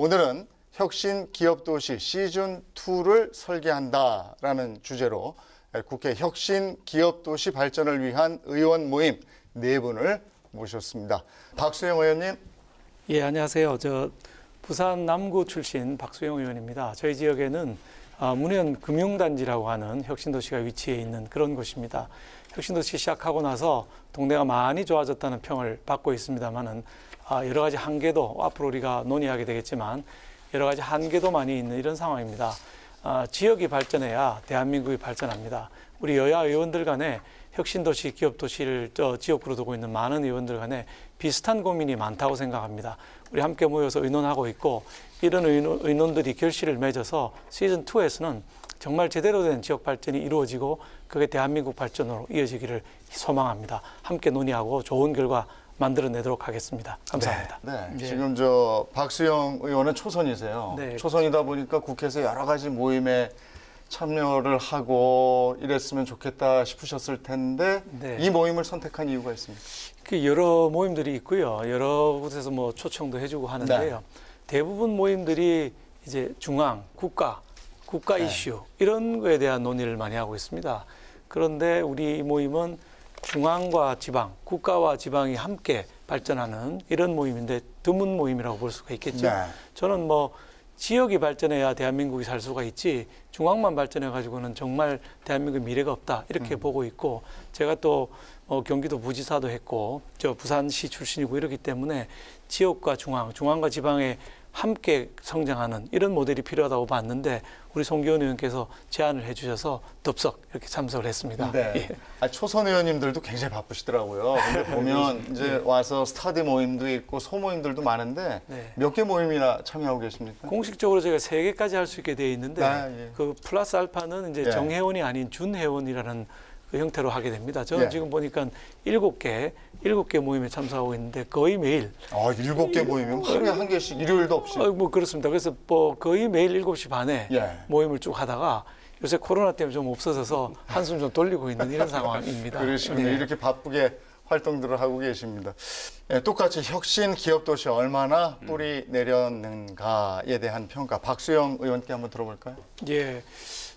오늘은 혁신 기업도시 시즌2를 설계한다라는 주제로 국회 혁신 기업도시 발전을 위한 의원 모임 4분을 모셨습니다. 박수영 의원님. 예, 안녕하세요. 저 부산 남구 출신 박수영 의원입니다. 저희 지역에는 문현 금융단지라고 하는 혁신도시가 위치해 있는 그런 곳입니다. 혁신도시 시작하고 나서 동네가 많이 좋아졌다는 평을 받고 있습니다만은 여러 가지 한계도 앞으로 우리가 논의하게 되겠지만 여러 가지 한계도 많이 있는 이런 상황입니다. 지역이 발전해야 대한민국이 발전합니다. 우리 여야 의원들 간에 혁신도시, 기업도시를 지역구로 두고 있는 많은 의원들 간에 비슷한 고민이 많다고 생각합니다. 우리 함께 모여서 의논하고 있고 이런 의논들이 결실을 맺어서 시즌2에서는 정말 제대로 된 지역 발전이 이루어지고 그게 대한민국 발전으로 이어지기를 소망합니다. 함께 논의하고 좋은 결과 만들어내도록 하겠습니다. 감사합니다. 네. 지금 박수영 의원은 초선이세요. 네. 초선이다 보니까 국회에서 여러 가지 모임에 참여를 하고 이랬으면 좋겠다 싶으셨을 텐데 네. 이 모임을 선택한 이유가 있습니까? 여러 모임들이 있고요. 여러 곳에서 초청도 해주고 하는데요. 대부분 모임들이 이제 중앙, 국가 이슈 이런 거에 대한 논의를 많이 하고 있습니다. 그런데 우리 모임은 중앙과 지방, 국가와 지방이 함께 발전하는 이런 모임인데 드문 모임이라고 볼 수가 있겠죠. 저는 지역이 발전해야 대한민국이 살 수가 있지 중앙만 발전해가지고는 정말 대한민국의 미래가 없다 이렇게 보고 있고 제가 또 경기도 부지사도 했고 저 부산시 출신이고 이렇기 때문에 지역과 중앙과 지방에 함께 성장하는 이런 모델이 필요하다고 봤는데 우리 송기원 의원께서 제안을 해주셔서 덥석 이렇게 참석을 했습니다. 네. 예. 초선 의원님들도 굉장히 바쁘시더라고요. 근데 보면 이제 와서 스터디 모임도 있고 소모임들도 많은데 몇 개 모임이나 참여하고 계십니까? 공식적으로 제가 3개까지 할 수 있게 되어 있는데 그 플러스 알파는 이제 정회원이 아닌 준회원이라는 그 형태로 하게 됩니다. 저는 지금 보니까 7개 모임에 참석하고 있는데 거의 매일 7개 모이면 하루에 한 개씩 일요일도 없이 그렇습니다. 그래서 거의 매일 7시 반에 모임을 쭉 하다가 요새 코로나 때문에 좀 없어져서 한숨 좀 돌리고 있는 이런 상황입니다. 그러시군요. 이렇게 바쁘게 활동들을 하고 계십니다. 똑같이 혁신 기업도시 얼마나 뿌리 내렸는가에 대한 평가 박수영 의원께 한번 들어볼까요? 예.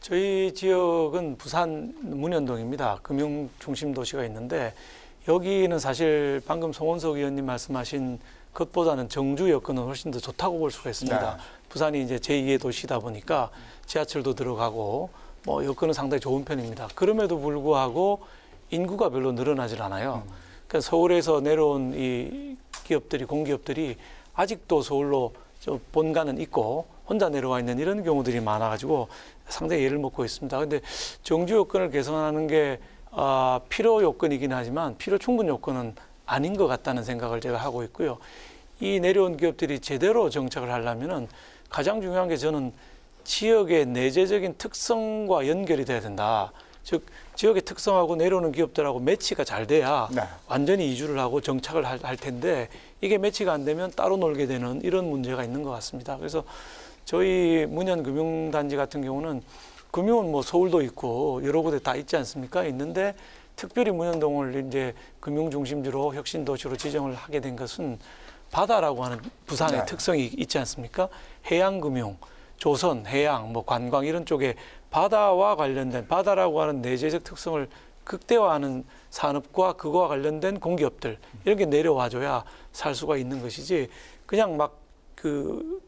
저희 지역은 부산 문현동입니다. 금융 중심 도시가 있는데 여기는 사실 방금 송원석 의원님 말씀하신 것보다는 정주 여건은 훨씬 더 좋다고 볼 수가 있습니다. 부산이 이제 제2의 도시다 보니까 지하철도 들어가고 여건은 상당히 좋은 편입니다. 그럼에도 불구하고 인구가 별로 늘어나질 않아요. 그러니까 서울에서 내려온 이 기업들이 공기업들이 아직도 서울로 본가는 있고 혼자 내려와 있는 이런 경우들이 많아가지고 상당히 예를 먹고 있습니다. 그런데 정주 요건을 개선하는 게 필요 요건이긴 하지만 필요 충분 요건은 아닌 것 같다는 생각을 제가 하고 있고요. 이 내려온 기업들이 제대로 정착을 하려면은 가장 중요한 게 저는 지역의 내재적인 특성과 연결이 돼야 된다. 즉 지역의 특성하고 내려오는 기업들하고 매치가 잘 돼야 완전히 이주를 하고 정착을 할 텐데 이게 매치가 안 되면 따로 놀게 되는 이런 문제가 있는 것 같습니다. 그래서 저희 문현금융단지 같은 경우는 금융은 서울도 있고 여러 곳에 다 있지 않습니까? 있는데 특별히 문현동을 이제 금융 중심지로 혁신도시로 지정을 하게 된 것은 바다라고 하는 부산의 특성이 있지 않습니까? 해양금융, 조선, 해양, 관광 이런 쪽에 바다와 관련된 바다라고 하는 내재적 특성을 극대화하는 산업과 그거와 관련된 공기업들 이런 게 내려와줘야 살 수가 있는 것이지 그냥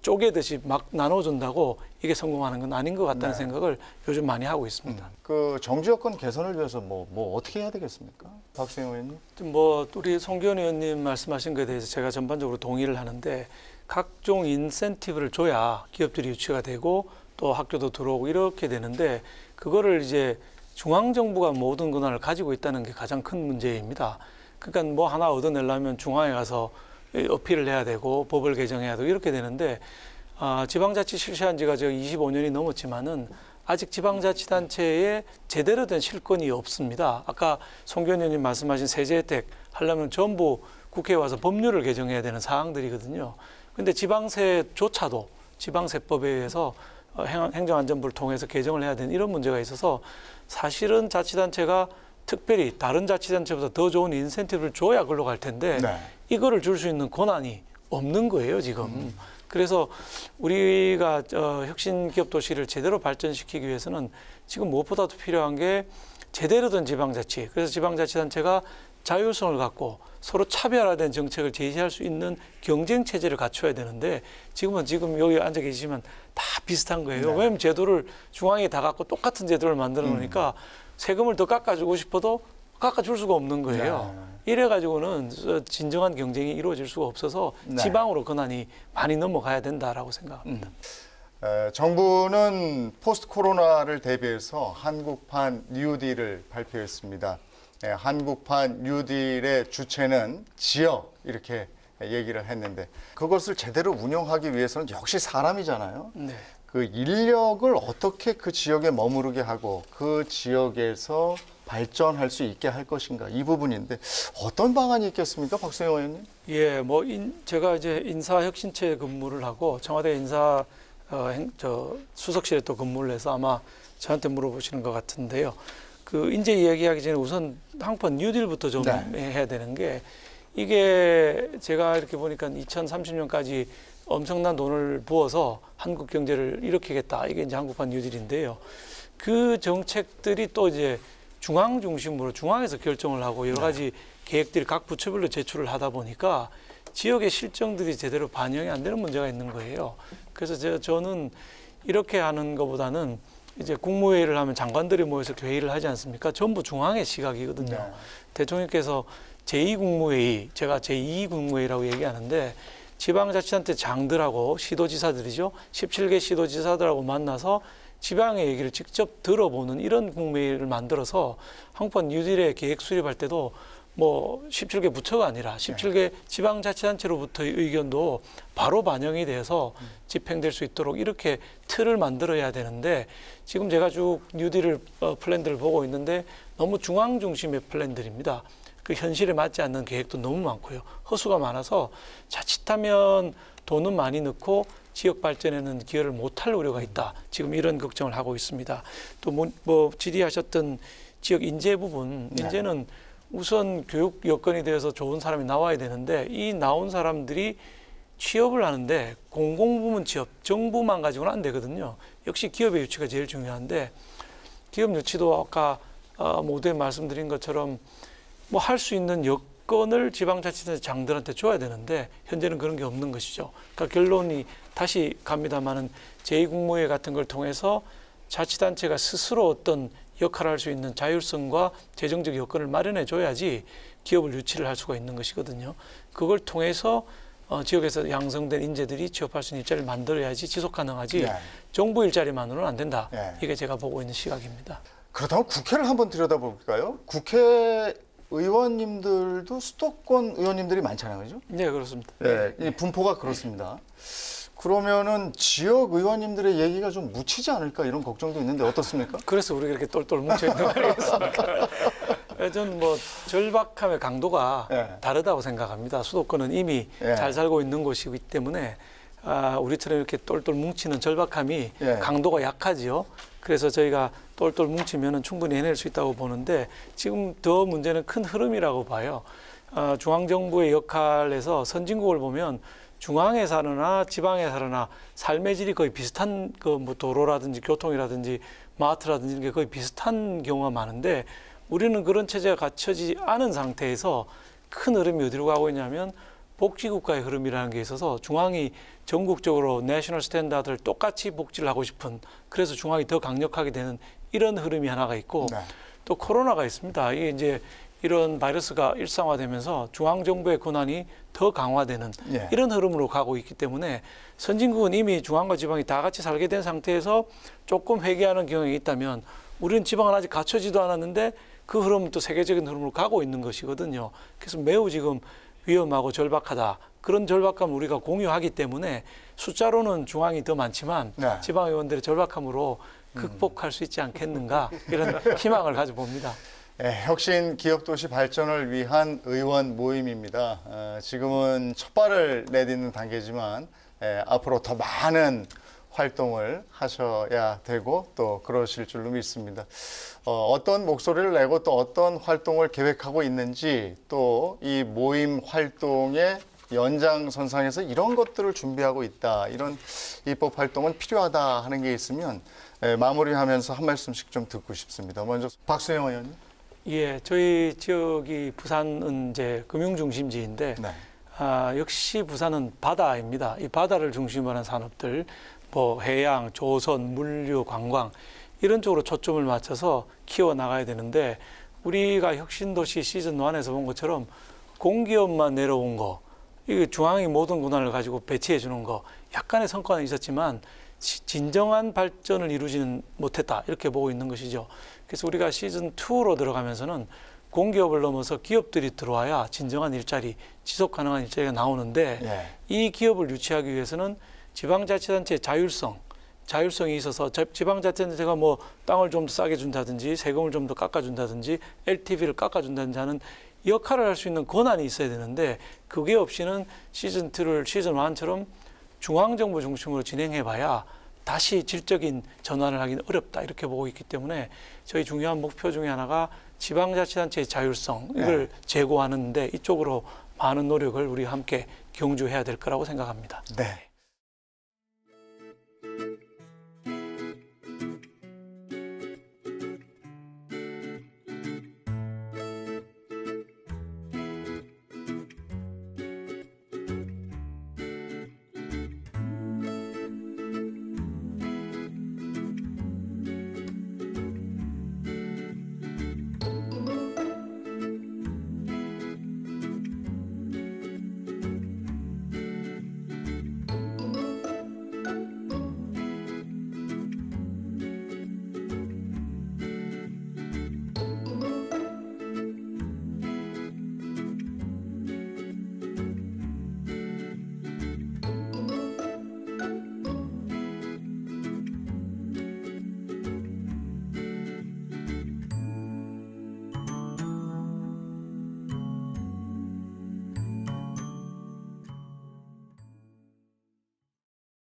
쪼개듯이 막 나눠준다고 이게 성공하는 건 아닌 것 같다는 생각을 요즘 많이 하고 있습니다. 그 정주 여건 개선을 위해서 어떻게 해야 되겠습니까? 박수영 의원님? 우리 송기원 의원님 말씀하신 것에 대해서 제가 전반적으로 동의를 하는데 각종 인센티브를 줘야 기업들이 유치가 되고 또 학교도 들어오고 이렇게 되는데 그거를 이제 중앙정부가 모든 권한을 가지고 있다는 게 가장 큰 문제입니다. 그러니까 하나 얻어내려면 중앙에 가서 어필을 해야 되고 법을 개정해야 되고 이렇게 되는데 지방자치 실시한 지가 25년이 넘었지만은 아직 지방자치단체에 제대로 된 실권이 없습니다. 아까 송기원 의원님 말씀하신 세제 혜택 하려면 전부 국회에 와서 법률을 개정해야 되는 사항들이거든요. 그런데 지방세조차도 지방세법에 의해서 행정안전부를 통해서 개정을 해야 되는 이런 문제가 있어서 사실은 자치단체가 특별히 다른 자치단체보다 더 좋은 인센티브를 줘야 글로 갈 텐데 이거를 줄 수 있는 권한이 없는 거예요, 지금. 그래서 우리가 혁신 기업 도시를 제대로 발전시키기 위해서는 지금 무엇보다도 필요한 게 제대로 된 지방자치. 그래서 지방자치단체가 자율성을 갖고 서로 차별화된 정책을 제시할 수 있는 경쟁 체제를 갖춰야 되는데 지금 여기 앉아 계시지만 다 비슷한 거예요. 네. 왜냐하면 제도를 중앙에 다 갖고 똑같은 제도를 만들어 놓으니까 세금을 더 깎아주고 싶어도 깎아줄 수가 없는 거예요. 이래가지고는 진정한 경쟁이 이루어질 수가 없어서 네. 지방으로 권한이 많이 넘어가야 된다라고 생각합니다. 정부는 포스트 코로나를 대비해서 한국판 뉴딜을 발표했습니다. 한국판 뉴딜의 주체는 지역 이렇게 얘기를 했는데 그것을 제대로 운영하기 위해서는 역시 사람이잖아요. 네. 그 인력을 어떻게 그 지역에 머무르게 하고 그 지역에서 발전할 수 있게 할 것인가 이 부분인데 어떤 방안이 있겠습니까, 박수영 의원님? 예, 제가 이제 인사혁신처에 근무를 하고 청와대 수석실에 또 근무를 해서 아마 저한테 물어보시는 것 같은데요. 그 인재 이야기하기 전에 우선 한국판 뉴딜부터 좀 해야 되는 게 이게 제가 이렇게 보니까 2030년까지 엄청난 돈을 부어서 한국 경제를 일으키겠다. 이게 이제 한국판 뉴딜인데요. 그 정책들이 또 이제 중앙 중심으로 중앙에서 결정을 하고 여러 가지 계획들이 각 부처별로 제출을 하다 보니까 지역의 실정들이 제대로 반영이 안 되는 문제가 있는 거예요. 그래서 저는 이렇게 하는 것보다는 이제 국무회의를 하면 장관들이 모여서 회의를 하지 않습니까? 전부 중앙의 시각이거든요. 네. 대통령께서 제2국무회의, 제가 제2국무회의라고 얘기하는데 지방자치단체 장들하고 시도지사들이죠. 17개 시도지사들하고 만나서 지방의 얘기를 직접 들어보는 이런 국무회의를 만들어서 한국판 뉴딜의 계획 수립할 때도 뭐 17개 부처가 아니라 17개 지방자치단체로부터의 의견도 바로 반영이 돼서 집행될 수 있도록 이렇게 틀을 만들어야 되는데 지금 제가 쭉 뉴딜을 플랜들을 보고 있는데 너무 중앙 중심의 플랜들입니다. 그 현실에 맞지 않는 계획도 너무 많고요. 허수가 많아서 자칫하면 돈은 많이 넣고 지역 발전에는 기여를 못할 우려가 있다. 지금 이런 걱정을 하고 있습니다. 또 질의하셨던 지역 인재 부분, 인재는 우선 교육 여건이 되어서 좋은 사람이 나와야 되는데 이 나온 사람들이 취업을 하는데 공공부문 취업, 정부만 가지고는 안 되거든요. 역시 기업의 유치가 제일 중요한데 기업 유치도 아까 모두에 말씀드린 것처럼 뭐 할 수 있는 여건을 지방자치단체 장들한테 줘야 되는데 현재는 그런 게 없는 것이죠. 그러니까 결론이 다시 갑니다마는 제2국무회의 같은 걸 통해서 자치단체가 스스로 어떤 역할을 할 수 있는 자율성과 재정적 여건을 마련해 줘야지 기업을 유치를 할 수가 있는 것이거든요. 그걸 통해서 지역에서 양성된 인재들이 취업할 수 있는 일자리를 만들어야지 지속 가능하지 정부 일자리만으로는 안 된다. 이게 제가 보고 있는 시각입니다. 그렇다면 국회를 한번 들여다볼까요? 국회 의원님들도 수도권 의원님들이 많잖아요, 그죠? 네, 그렇습니다. 네, 이 분포가 그렇습니다. 그러면은 지역 의원님들의 얘기가 좀 묻히지 않을까 이런 걱정도 있는데 어떻습니까? 그래서 우리가 이렇게 똘똘 뭉쳐 있는 거 아니겠습니까? 저는 뭐 절박함의 강도가 다르다고 생각합니다. 수도권은 이미 잘 살고 있는 곳이기 때문에 우리처럼 이렇게 똘똘 뭉치는 절박함이 강도가 약하지요. 그래서 저희가 똘똘 뭉치면 충분히 해낼 수 있다고 보는데 지금 더 문제는 큰 흐름이라고 봐요. 중앙정부의 역할에서 선진국을 보면 중앙에 사느나 지방에 사느나 삶의 질이 거의 비슷한 뭐 도로라든지 교통이라든지 마트라든지 이런 게 거의 비슷한 경우가 많은데 우리는 그런 체제가 갖춰지지 않은 상태에서 큰 흐름이 어디로 가고 있냐면 복지국가의 흐름이라는 게 있어서 중앙이 전국적으로 내셔널 스탠다드를 똑같이 복지를 하고 싶은 그래서 중앙이 더 강력하게 되는 이런 흐름이 하나가 있고 또 코로나가 있습니다. 이게 이제 이런 바이러스가 일상화되면서 중앙정부의 권한이 더 강화되는 이런 흐름으로 가고 있기 때문에 선진국은 이미 중앙과 지방이 다 같이 살게 된 상태에서 조금 회귀하는 경향이 있다면 우리는 지방은 아직 갖춰지도 않았는데 그 흐름은 또 세계적인 흐름으로 가고 있는 것이거든요. 그래서 매우 지금 위험하고 절박하다. 그런 절박감을 우리가 공유하기 때문에 숫자로는 중앙이 더 많지만 지방 의원들의 절박함으로 극복할 수 있지 않겠는가 이런 희망을 가져봅니다. 혁신 기업도시 발전을 위한 의원 모임입니다. 지금은 첫 발을 내딛는 단계지만 앞으로 더 많은 활동을 하셔야 되고 또 그러실 줄로 믿습니다. 어떤 목소리를 내고 또 어떤 활동을 계획하고 있는지 또 이 모임 활동의 연장선상에서 이런 것들을 준비하고 있다. 이런 입법 활동은 필요하다 하는 게 있으면 마무리하면서 한 말씀씩 좀 듣고 싶습니다. 먼저 박수영 의원님. 예, 저희 지역이 부산은 이제 금융중심지인데 네. 역시 부산은 바다입니다. 이 바다를 중심으로 하는 산업들, 뭐 해양, 조선, 물류, 관광 이런 쪽으로 초점을 맞춰서 키워 나가야 되는데 우리가 혁신도시 시즌 1에서 본 것처럼 공기업만 내려온 거, 이게 중앙이 모든 권한을 가지고 배치해 주는 거 약간의 성과는 있었지만 진정한 발전을 이루지는 못했다 이렇게 보고 있는 것이죠. 그래서 우리가 시즌 2로 들어가면서는 공기업을 넘어서 기업들이 들어와야 진정한 일자리, 지속 가능한 일자리가 나오는데 예. 이 기업을 유치하기 위해서는 지방자치단체의 자율성이 있어서 지방자치단체가 뭐 땅을 좀 더 싸게 준다든지 세금을 좀 더 깎아준다든지 LTV를 깎아준다든지 하는 역할을 할 수 있는 권한이 있어야 되는데 그게 없이는 시즌 2를 시즌 1처럼 중앙정부 중심으로 진행해봐야 다시 질적인 전환을 하기는 어렵다 이렇게 보고 있기 때문에 저희 중요한 목표 중에 하나가 지방자치단체의 자율성 이걸 제고하는데 이쪽으로 많은 노력을 우리 함께 경주해야 될 거라고 생각합니다. 네.